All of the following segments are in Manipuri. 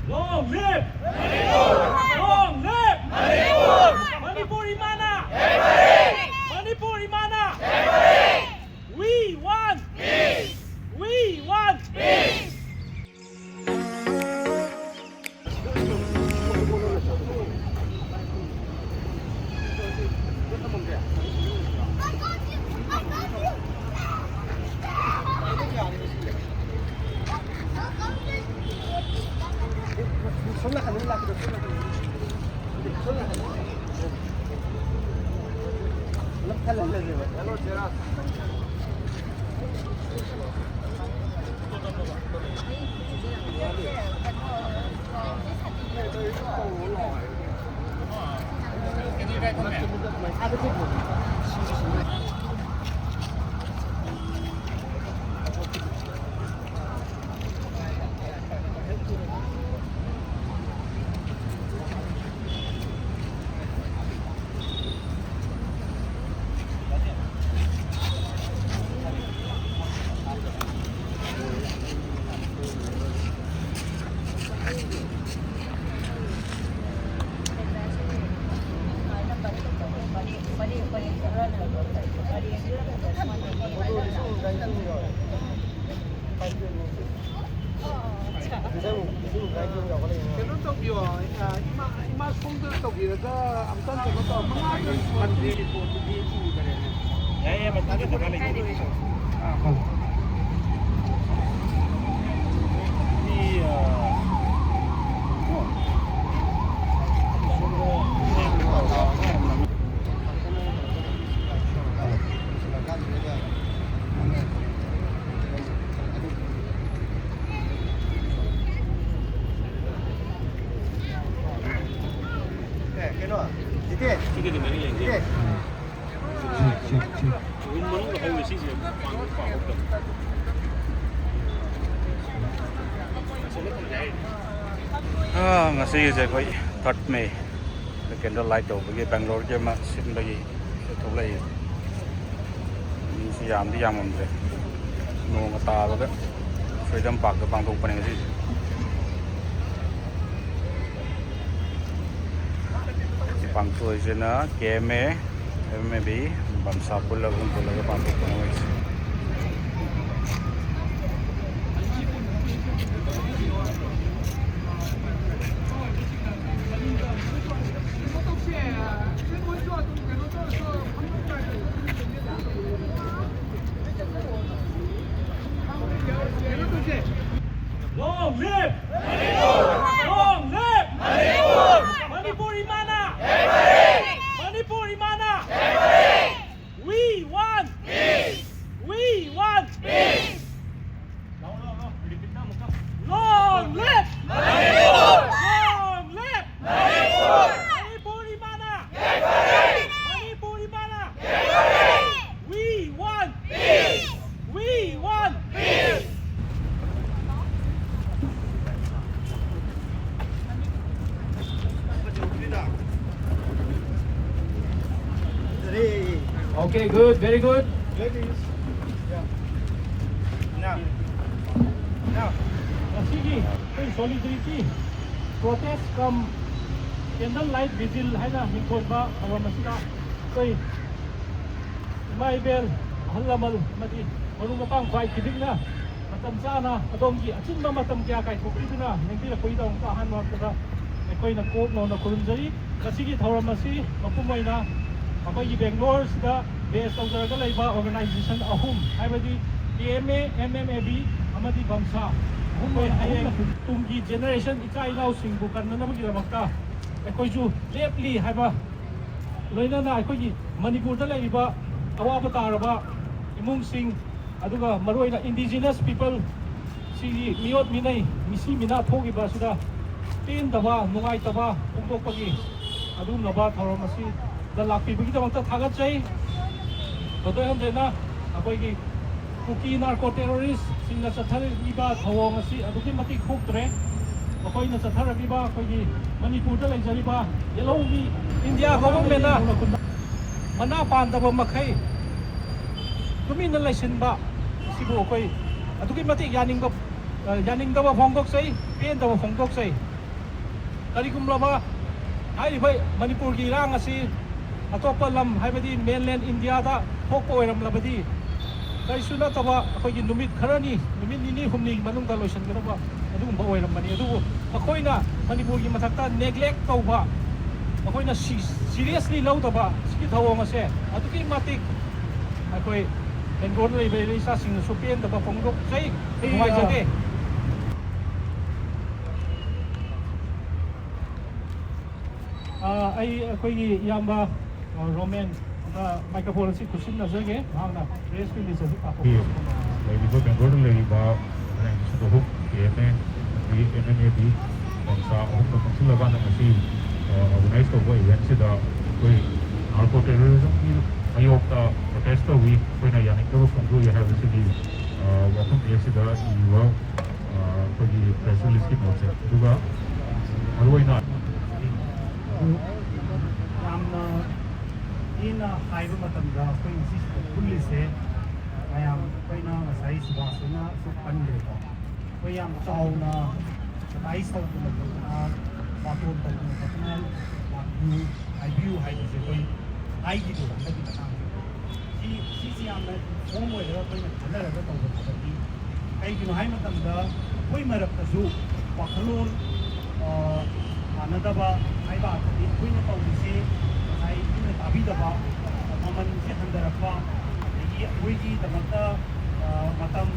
Long live Manipur! Long live Manipur! Manipur Imana! Manipur Imana! We want peace! We want peace! Ngasi je koi 3rd May the candlelight over Bangalore je ma sin bagi thulai ni siam di yam amre no ngata ba freedom park ka pang thuk pani ngasi si pang tu je na KMA maybe bam sa pula ka pang thuk pani ngasi Long live Manipur! Long live Manipur! Manipur Imana! Manipur Imana! We want peace! We want peace! Long live Manipur! Long live Manipur! Manipur Imana! Manipur Imana! We want peace! We want peace! Okay, good, very good. Ladies. Yeah. Now. Sige, solidarity. Protest from Candlelight Vigil hai na hingkod ba awam masina. Kay Maibel halamal mati marung mapang kwai kidig na. Matam sana adonggi achin ba matam kya kai thokri na ningti la koi dong ka han wa ka koi na kop no na kurunjari kasigi thoram masi mapumai na akogi Bangalore sida base tawjaraga laiba organization ahum haibadi KMA MMAB amadi bamsa ahum hayeng tumgi generation ikai lau singbu kanna bagi ramakta akoiju lepli haiba loina na akogi Manipur da laiba awaba taraba imung sing aduga maroina indigenous people si miot minai misi mina thogi ba sida tin daba nungai taba ungtok pagi adum naba thoramasi da lakpi bagi da thagat chai Today हम देना अकोई की कुकी नार्को टेररिस्ट सिंह चथर इबा थवोंग असि अदुकी मति खुक्तरे अकोई न चथर इबा अकोई की मणिपुर दा लेजरिबा येलोगी इंडिया गवर्नमेंट ना मना पांदब मखै तुमी न लाइसिनबा सिबो अकोई अदुकी मति यानिंग ꯌꯥꯅꯤꯡꯗꯕ ꯐꯣꯡꯗꯣꯛꯆꯩ ꯄꯦꯟꯗꯕ ꯐꯣꯡꯗꯣꯛꯆꯩ ꯀꯔꯤꯒꯨꯝꯂꯕ ꯍꯥꯏꯔꯤꯕ ꯃꯅꯤꯄꯨꯔꯒꯤ ꯏꯔꯥꯡ ꯑꯁꯤ ꯑꯇꯣꯞꯄ ꯂꯝ ꯍꯥꯏꯕꯗꯤ ꯃꯦꯟꯂꯦꯟ ꯏꯟꯗꯤꯌꯥꯗ ꯊꯣꯛꯄ ꯑꯣꯏꯔꯝꯂꯕꯗꯤ ꯀꯔꯤꯁꯨ ꯅꯠꯇꯕ ꯑꯩꯈꯣꯏꯒꯤ ꯅꯨꯃꯤꯠ ꯈꯔꯅꯤ ꯅꯨꯃꯤꯠ ꯅꯤꯅꯤ ꯍꯨꯝꯅꯤ ꯃꯅꯨꯡꯗ ꯂꯣꯏꯁꯤꯟꯒꯗꯕ ꯑꯗꯨꯒꯨꯝꯕ ꯑꯣꯏꯔꯝꯕꯅꯤ ꯑꯗꯨꯕꯨ ꯑꯩꯈꯣꯏꯅ ꯃꯅꯤꯄꯨꯔꯒꯤ ꯃꯊꯛꯇ ꯅꯦꯒ꯭ꯂꯦꯛ ꯇꯧꯕ ꯑꯩꯈꯣꯏꯅ ꯁꯤꯔꯤꯌꯁꯂꯤ ꯂꯧꯗꯕ ꯁꯤꯒꯤ ꯊꯧꯑꯣꯡ ꯑꯁꯦ ꯑꯗꯨꯛꯀꯤ ꯃꯇꯤꯛ ꯑꯩꯈꯣꯏ ꯕꯦꯡꯒ꯭ꯂꯣꯔꯗ ꯂꯩꯕ ꯏꯆꯥꯁꯤꯡꯅꯁꯨ ꯄꯦꯟꯗꯕ ꯐꯣꯡꯗꯣꯛꯆꯩ ꯅꯨꯡꯉꯥꯏꯖꯗꯦ ꯑꯩꯈꯣꯏꯒꯤ ꯏꯌꯥꯝꯕ ꯔꯣꯃꯦꯟ ꯃꯥꯏꯀ꯭ꯔꯣꯐꯣꯟ ꯑꯁꯤ ꯈꯨꯠꯁꯤꯟꯅꯖꯒꯦ ꯃꯍꯥꯛꯅ ꯄ꯭ꯔꯦꯁ ꯔꯤꯂꯤꯁ ꯑꯁꯤ ꯂꯩꯔꯤꯕ ꯕꯦꯡꯒ꯭ꯂꯣꯔꯗ ꯂꯩꯔꯤꯕ ꯁꯨꯕꯍꯨꯛ KMA ꯑꯗꯒꯤ MNAB ꯃꯣꯔꯆꯥ ꯑꯍꯨꯝꯒ ꯄꯨꯟꯁꯤꯜꯂꯀꯥꯟꯗ ꯉꯁꯤ ꯑꯣꯔꯒꯅꯥꯏꯖ ꯇꯧꯕ ꯏꯚꯦꯟꯠꯁꯤꯗ ꯑꯩꯈꯣꯏ ꯅꯥꯔꯀꯣ ꯇꯦꯔꯣꯔꯤꯖꯝꯒꯤ ꯃꯥꯌꯣꯛꯇ ꯄ꯭ꯔꯣꯇꯦꯁ ꯇꯧꯋꯤ ꯑꯩꯈꯣꯏꯅ ꯌꯥꯅꯤꯡꯗꯕ ꯐꯣꯡꯗꯣꯛꯏ ꯍꯥꯏꯕꯁꯤꯒꯤ ꯋꯥꯐꯝ ꯑꯁꯤꯗ ꯏꯕ ꯑꯩꯈꯣꯏꯒꯤ ꯄ꯭ꯔꯦꯁ ꯔꯤꯂꯤꯁꯀꯤ ꯅꯣꯠꯁꯦ ꯑꯗꯨꯒ ꯃꯔꯨꯑꯣꯏꯅ ꯌꯥꯝꯅ ꯍꯦꯟꯅ ꯍꯥꯏꯕ ꯃꯇꯝꯗ ꯑꯩꯈꯣꯏ ꯉꯁꯤꯁꯤꯗ ꯄꯨꯜꯂꯤꯁꯦ ꯃꯌꯥꯝ ꯑꯩꯈꯣꯏꯅ ꯉꯁꯥꯏ ꯁꯨꯕꯥꯁꯅꯁꯨ ꯄꯟꯈ꯭ꯔꯦꯀꯣ ꯑꯩꯈꯣꯏ ꯌꯥꯝ ꯆꯥꯎꯅ ꯑꯦꯗꯚꯥꯏꯁ ꯇꯧꯗꯅ ꯈꯣꯠꯇꯅ ꯕꯥꯇꯣꯟ ꯇꯧꯗꯅ ꯈꯣꯠꯇꯅ ꯍꯥꯏꯕꯤꯌꯨ ꯍꯥꯏꯕꯁꯦ ꯑꯩꯈꯣꯏ ꯍꯥꯏꯈꯤꯗꯦ ꯍꯟꯗꯛꯀꯤ ꯃꯇꯥꯡꯁꯦ ꯁꯤꯁꯤ ꯌꯥꯝꯅ ꯐꯣꯡ ꯑꯣꯏꯔꯒ ꯑꯩꯈꯣꯏꯅ ꯈꯟꯅꯔꯒ ꯇꯧꯕ ꯊꯕꯛꯅꯤ ꯀꯩꯒꯤꯅꯣ ꯍꯥꯏ ꯃꯇꯝꯗ ꯑꯩꯈꯣꯏ ꯃꯔꯛꯇꯁꯨ ꯋꯥꯈꯜꯂꯣꯟ ꯃꯥꯟꯅꯗꯕ ꯍꯥꯏꯕ ꯑꯗꯒꯤ ꯑꯩꯈꯣꯏꯅ ꯇꯧꯔꯤꯁꯤ ꯉꯁꯥꯏ ꯑꯩꯈꯣꯏꯅ ꯇꯥꯕꯤꯗꯕ ꯃꯃꯜꯁꯦ ꯍꯟꯊꯔꯛꯄ ꯑꯗꯒꯤ ꯑꯩꯈꯣꯏꯒꯤꯗꯃꯛꯇ ꯃꯇꯝ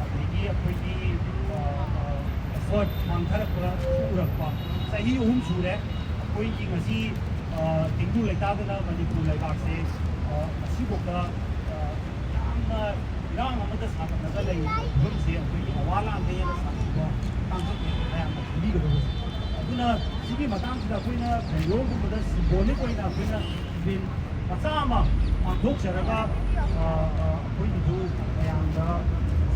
ꯑꯗꯒꯤ ꯑꯩꯈꯣꯏꯒꯤ ꯑꯦꯐꯔꯠ ꯃꯥꯡꯊꯔꯛꯄ ꯎꯔꯛꯄ ꯆꯍꯤ 3 ꯁꯨꯔꯦ ꯑꯩꯈꯣꯏꯒꯤ ꯉꯁꯤ ꯇꯦꯡꯗꯨ ꯂꯩꯇꯥꯗꯅ ꯃꯅꯤꯄꯨꯔ ꯂꯩꯕꯥꯛꯁꯦ ꯑꯁꯤꯐꯥꯎꯗ ꯌꯥꯝꯅ ꯏꯔꯥꯡ ꯑꯃꯗ ꯁꯥꯒꯠꯂꯒ ꯂꯩꯔꯤꯕ ꯐꯤꯕꯝꯁꯦ ꯑꯩꯈꯣꯏꯒꯤ ꯑꯋꯥ ꯂꯥꯟꯗ ꯍꯦꯟꯅ ꯁꯥꯊꯤꯕ ꯇꯥꯡꯀꯛꯅꯤ ꯃꯌꯥꯝꯅ ꯈꯪꯕꯤꯒꯗꯕꯁꯦ ꯑꯗꯨꯅ ꯁꯤꯒꯤ ꯃꯇꯥꯡꯁꯤꯗ ꯑꯩꯈꯣꯏꯅ ꯕꯦꯡꯒ꯭ꯂꯣꯔꯒꯨꯝꯕꯗ ꯁꯤꯝꯕꯣꯂꯤꯛ ꯑꯣꯏꯅ ꯑꯩꯈꯣꯏꯅ ꯏꯚꯦꯟ ꯃꯆꯥ ꯑꯃ ꯄꯥꯡꯊꯣꯛꯆꯔꯒ ꯑꯩꯈꯣꯏꯒꯤꯁꯨ ꯃꯌꯥꯝꯗ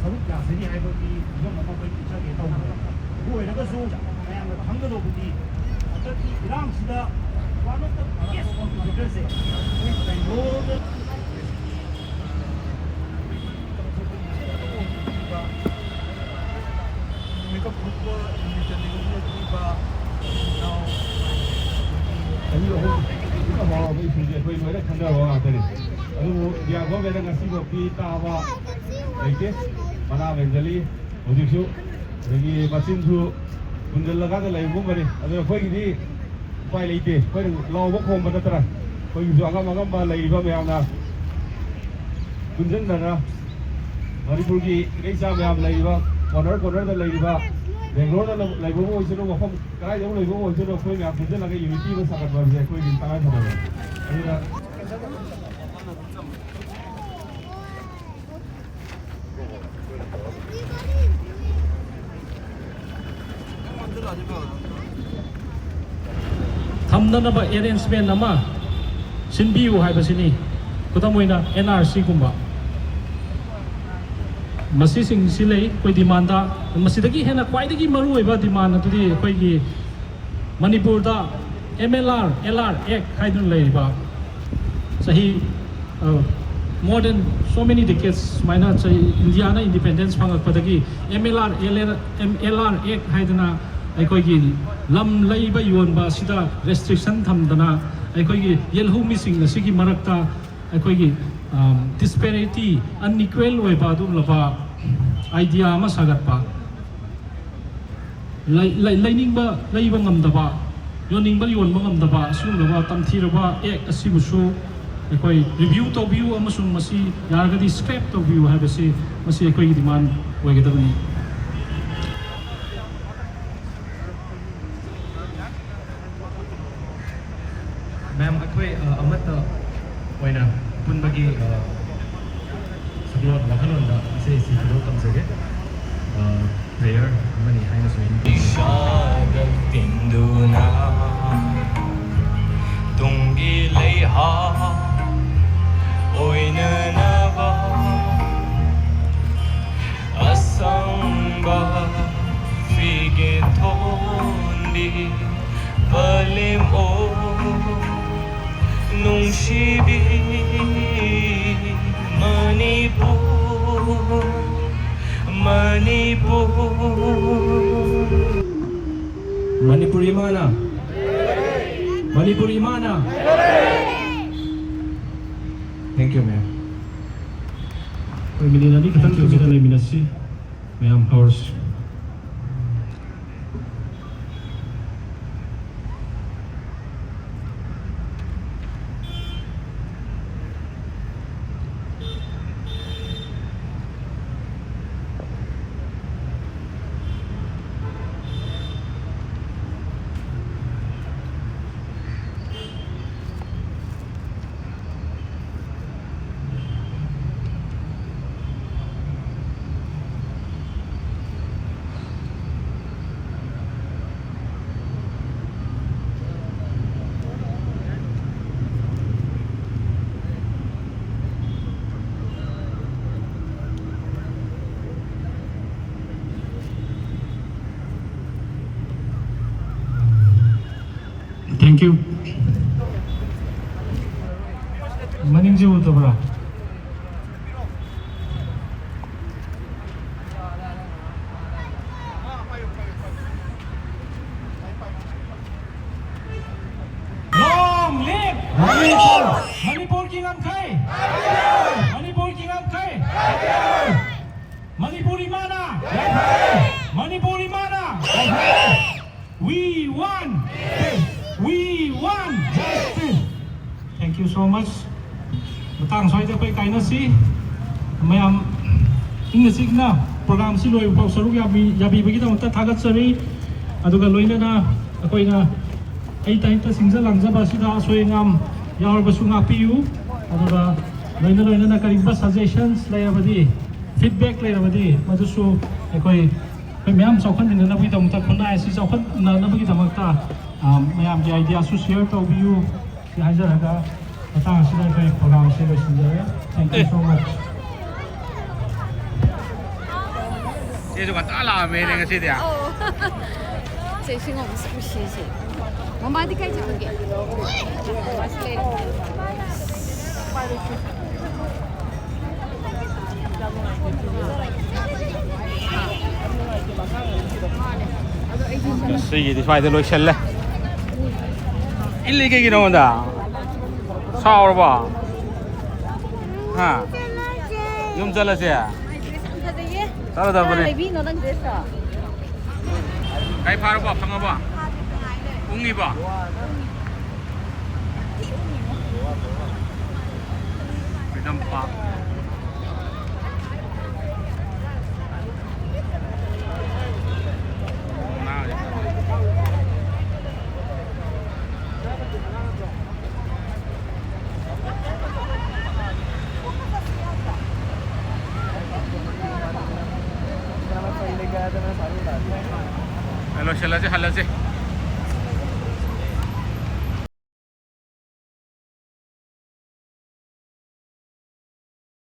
ꯁꯔꯨꯛ ꯌꯥꯖꯔꯤ ꯍꯥꯏꯕꯒꯤ ꯐꯤꯕꯝ ꯑꯃ ꯑꯩꯈꯣꯏ ꯄꯤꯖꯒꯦ ꯇꯧꯕꯅꯦ ꯑꯗꯨ ꯑꯣꯏꯔꯒꯁꯨ ꯃꯌꯥꯝꯅ ꯈꯪꯒꯗꯧꯕꯗꯤ ꯍꯟꯗꯛꯀꯤ ꯏꯔꯥꯡꯁꯤꯗ ꯋꯥꯟ ꯑꯣꯐ ꯗ ꯕꯤꯒꯦꯁ ꯀꯟꯇ꯭ꯔꯤꯕ꯭ꯌꯨꯇꯔꯁꯦ ꯑꯩꯈꯣꯏ ꯕꯦꯡꯒ꯭ꯂꯣꯔꯗ ꯏꯁꯨꯁꯦ ꯑꯩꯈꯣꯏ ꯂꯣꯏꯅ ꯈꯪꯅꯕ ꯉꯥꯛꯇꯅꯤ ꯑꯗꯨꯕꯨ ꯏꯟꯗꯤꯌꯥ ꯒꯣꯔꯃꯦꯟꯅ ꯉꯁꯤꯐꯥꯎꯗꯤ ꯇꯥꯕ ꯂꯩꯇꯦ ꯃꯅꯥ ꯃꯦꯟꯖꯜꯂꯤ ꯍꯧꯖꯤꯛꯁꯨ ꯑꯗꯒꯤ ꯃꯆꯤꯟꯁꯨ ꯄꯨꯟꯁꯤꯜꯂꯀꯥꯟꯗ ꯂꯩꯕꯒꯨꯝꯕꯅꯤ ꯑꯗꯨ ꯑꯩꯈꯣꯏꯒꯤꯗꯤ ꯎꯄꯥꯏ ꯂꯩꯇꯦ ꯑꯩꯈꯣꯏꯅ ꯂꯥꯎꯕ ꯈꯣꯡꯕ ꯅꯠꯇꯅ ꯑꯩꯈꯣꯏꯒꯤꯁꯨ ꯑꯉꯝ ꯑꯉꯝꯕ ꯂꯩꯔꯤꯕ ꯃꯌꯥꯝꯅ ꯄꯨꯟꯁꯤꯟꯗꯅ ꯃꯅꯤꯄꯨꯔꯒꯤ ꯏꯔꯩꯆꯥ ꯃꯌꯥꯝ ꯂꯩꯔꯤꯕ ꯀꯣꯅꯔꯗ ꯂꯩꯔꯤꯕ ꯕꯦꯡꯒ꯭ꯂꯣꯔꯗ ꯂꯩꯕꯕꯨ ꯑꯣꯏꯁꯅꯨ ꯃꯐꯝ ꯀꯗꯥꯏꯗꯕꯨ ꯂꯩꯕꯕꯨ ꯑꯣꯏꯁꯅꯨ ꯑꯩꯈꯣꯏ ꯃꯌꯥꯝ ꯄꯨꯟꯁꯤꯜꯂꯒ ꯌꯨꯅꯤꯇꯤ ꯑꯃ ꯁꯥꯒꯠꯄ ꯍꯥꯏꯕꯁꯦ ꯑꯩꯈꯣꯏꯒꯤ ꯇꯉꯥꯏꯐꯗꯕꯅꯤ ꯑꯗꯨꯅ ꯊꯝꯅꯅꯕ ꯑꯦꯔꯦꯟꯖꯃꯦꯟ ꯑꯃ ꯁꯤꯟꯕꯤꯌꯨ ꯍꯥꯏꯕꯁꯤꯅꯤ ꯈꯨꯗꯝ ꯑꯣꯏꯅ NRCꯒꯨꯝꯕ ꯃꯁꯤꯁꯤꯡꯁꯤ ꯂꯩ ꯑꯩꯈꯣꯏ ꯗꯤꯃꯥꯟꯗ ꯃꯁꯤꯗꯒꯤ ꯍꯦꯟꯅ ꯈ꯭ꯋꯥꯏꯗꯒꯤ ꯃꯔꯨꯑꯣꯏꯕ ꯗꯤꯃꯥꯟ ꯑꯗꯨꯗꯤ ꯑꯩꯈꯣꯏꯒꯤ ꯃꯅꯤꯄꯨꯔꯗ MLR LR Act ꯍꯥꯏꯗꯨꯅ ꯂꯩꯔꯤꯕ ꯆꯍꯤ more than so many decades ꯁꯨꯃꯥꯏꯅ ꯏꯟꯗꯤꯌꯥꯅ ꯏꯟꯗꯤꯄꯦꯟꯗꯦꯟꯁ ꯐꯪꯉꯛꯄꯗꯒꯤ LR Act ꯍꯥꯏꯗꯅ ꯑꯩꯈꯣꯏꯒꯤ ꯂꯝ ꯂꯩꯕ ꯌꯣꯟꯕ ꯑꯁꯤꯗ ꯔꯦꯁꯇ꯭ꯔꯤꯛꯁꯟ ꯊꯝꯗꯅ ꯑꯩꯈꯣꯏꯒꯤ ꯌꯦꯜꯍꯧꯃꯤꯁꯤꯡ ꯑꯁꯤꯒꯤ ꯃꯔꯛꯇ ꯑꯩꯈꯣꯏꯒꯤ ꯗꯤꯁꯄꯦꯔꯤꯇꯤ ꯑꯟꯏꯀ꯭ꯋꯦꯜ ꯑꯣꯏꯕ ꯑꯗꯨꯒꯨꯝꯂꯕ ꯑꯥꯏꯗꯤꯌꯥ ꯑꯃ ꯁꯥꯒꯠꯄ ꯂꯩꯅꯤꯡꯕ ꯂꯩꯕ ꯉꯝꯗꯕ ꯌꯣꯟꯅꯤꯡꯕ ꯌꯣꯟꯕ ꯉꯝꯗꯕ ꯑꯁꯤꯒꯨꯝꯂꯕ ꯇꯝꯊꯤꯔꯕ ꯑꯦꯛ ꯑꯁꯤꯕꯨꯁꯨ ꯑꯩꯈꯣꯏ ꯔꯤꯚ꯭ꯌꯨ ꯇꯧꯕꯤꯌꯨ ꯑꯃꯁꯨꯡ ꯃꯁꯤ ꯌꯥꯔꯒꯗꯤ ꯁ꯭ꯀ꯭ꯔꯦꯞ ꯇꯧꯕꯤꯌꯨ ꯍꯥꯏꯕꯁꯤ ꯃꯁꯤ ꯑꯩꯈꯣꯏꯒꯤ ꯗꯤꯃꯥꯟ ꯑꯣꯏꯒꯗꯕꯅꯤ मैम अखोई अमत ओइना पुनबगी सब्लोट वखलोंदा से सिखलो तमसगे प्रेयर मनी हाइना सोइन शागत तिंदुना तुंगी लेहा ओइना नवा असंगा फिगे थोंदी बलिम ओ नुंशिबी Manipur Manipur. Manipuri mana? Manipuri mana? Thank you, ma'am. Pemilihan ini kita eliminasi, ma'am harus. Thank you. Maning jiwo to bra. Long live Manipur! Manipur ki naam khai? Manipur ki naam khai? Manipuri mana? Manipuri mana? We won! We won! Thank you so much. Matang soy te koi kaina si mayam ingasi na program si loi pau saruk yabi bagi ta mata thagat sari aduga loina na akoi na ai ta singja langja ba si da soi ngam yaur basu ngapiu aduga loina na kariba suggestions lai abadi feedback lai abadi madusu akoi mayam chokhan din na bagi ta mata khona si chokhan na bagi ta mata mayam ki idea su share to view ki hajaraga matang sida kai program se lo sinjaya. Thank you so much. Dia juga tak lah main dengan sini dia. 这是我们是不谢谢，我妈的开这个给，我妈是来的。 Sige di fai lo shelle. Illi ke gino da. Saur ba. Ha. Yum chala se. Tara da bari. Kai pharo ba phanga ba. Ungi ba. Freedom Park. Hello, Shalaji, hello,